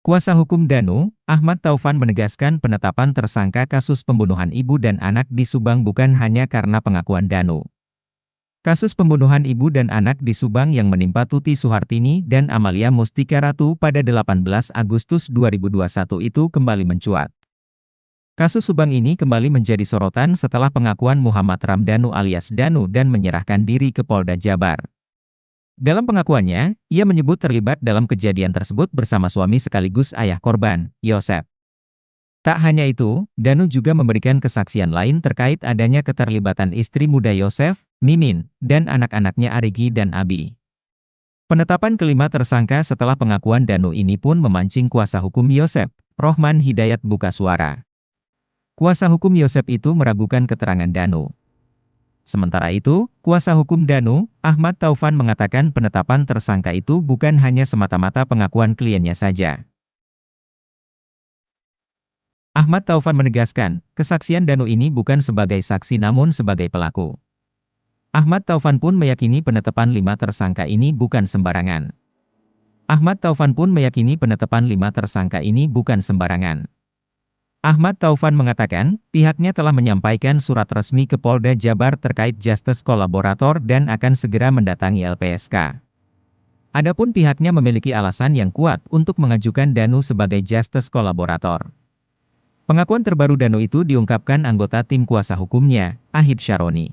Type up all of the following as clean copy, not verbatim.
Kuasa hukum Danu, Ahmad Taufan menegaskan penetapan tersangka kasus pembunuhan ibu dan anak di Subang bukan hanya karena pengakuan Danu. Kasus pembunuhan ibu dan anak di Subang yang menimpa Tuti Suhartini dan Amalia Mustika Ratu pada 18 Agustus 2021 itu kembali mencuat. Kasus Subang ini kembali menjadi sorotan setelah pengakuan Muhammad Ramdhanu alias Danu dan menyerahkan diri ke Polda Jabar. Dalam pengakuannya, ia menyebut terlibat dalam kejadian tersebut bersama suami sekaligus ayah korban, Yosep. Tak hanya itu, Danu juga memberikan kesaksian lain terkait adanya keterlibatan istri muda Yosef, Mimin, dan anak-anaknya Arigi dan Abi. Penetapan kelima tersangka setelah pengakuan Danu ini pun memancing kuasa hukum Yosep, Rohman Hidayat buka suara. Kuasa hukum Yosep itu meragukan keterangan Danu. Sementara itu, kuasa hukum Danu, Ahmad Taufan mengatakan penetapan tersangka itu bukan hanya semata-mata pengakuan kliennya saja. Ahmad Taufan menegaskan, kesaksian Danu ini bukan sebagai saksi namun sebagai pelaku. Ahmad Taufan pun meyakini penetapan 5 tersangka ini bukan sembarangan. Ahmad Taufan pun meyakini penetapan 5 tersangka ini bukan sembarangan. Ahmad Taufan mengatakan, pihaknya telah menyampaikan surat resmi ke Polda Jabar terkait justice kolaborator dan akan segera mendatangi LPSK. Adapun pihaknya memiliki alasan yang kuat untuk mengajukan Danu sebagai justice kolaborator. Pengakuan terbaru Danu itu diungkapkan anggota tim kuasa hukumnya, Ahid Syaroni.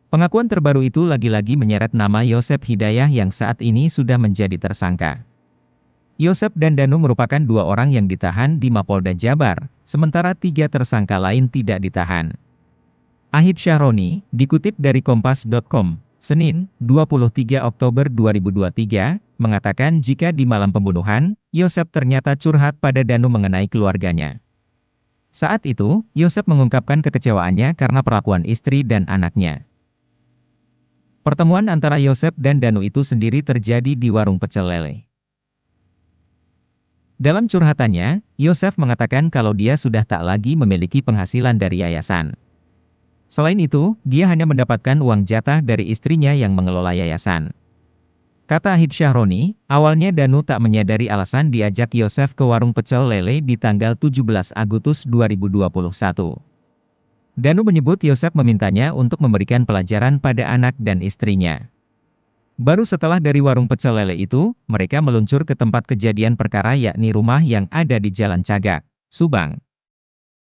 Pengakuan terbaru itu lagi-lagi menyeret nama Yosep Hidayah yang saat ini sudah menjadi tersangka. Yosep dan Danu merupakan 2 orang yang ditahan di Mapolda Jabar, sementara 3 tersangka lain tidak ditahan. Ahid Syaroni, dikutip dari Kompas.com, Senin, 23 Oktober 2023, mengatakan jika di malam pembunuhan, Yosep ternyata curhat pada Danu mengenai keluarganya. Saat itu, Yosep mengungkapkan kekecewaannya karena perlakuan istri dan anaknya. Pertemuan antara Yosep dan Danu itu sendiri terjadi di warung pecel lele. Dalam curhatannya, Yosef mengatakan kalau dia sudah tak lagi memiliki penghasilan dari yayasan. Selain itu, dia hanya mendapatkan uang jatah dari istrinya yang mengelola yayasan. Kata Ahid Syaroni, awalnya Danu tak menyadari alasan diajak Yosef ke warung pecel lele di tanggal 17 Agustus 2021. Danu menyebut Yosef memintanya untuk memberikan pelajaran pada anak dan istrinya. Baru setelah dari warung pecel lele itu, mereka meluncur ke tempat kejadian perkara yakni rumah yang ada di Jalan Cagak, Subang.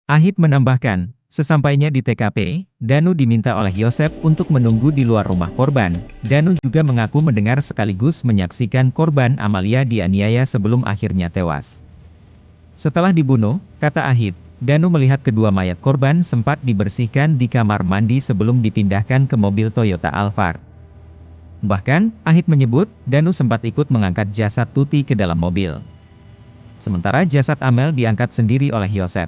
Ahid menambahkan, sesampainya di TKP, Danu diminta oleh Yosep untuk menunggu di luar rumah korban. Danu juga mengaku mendengar sekaligus menyaksikan korban Amalia dianiaya sebelum akhirnya tewas. Setelah dibunuh, kata Ahid, Danu melihat kedua mayat korban sempat dibersihkan di kamar mandi sebelum dipindahkan ke mobil Toyota Alphard. Bahkan, Ahid menyebut, Danu sempat ikut mengangkat jasad Tuti ke dalam mobil. Sementara jasad Amel diangkat sendiri oleh Yosep.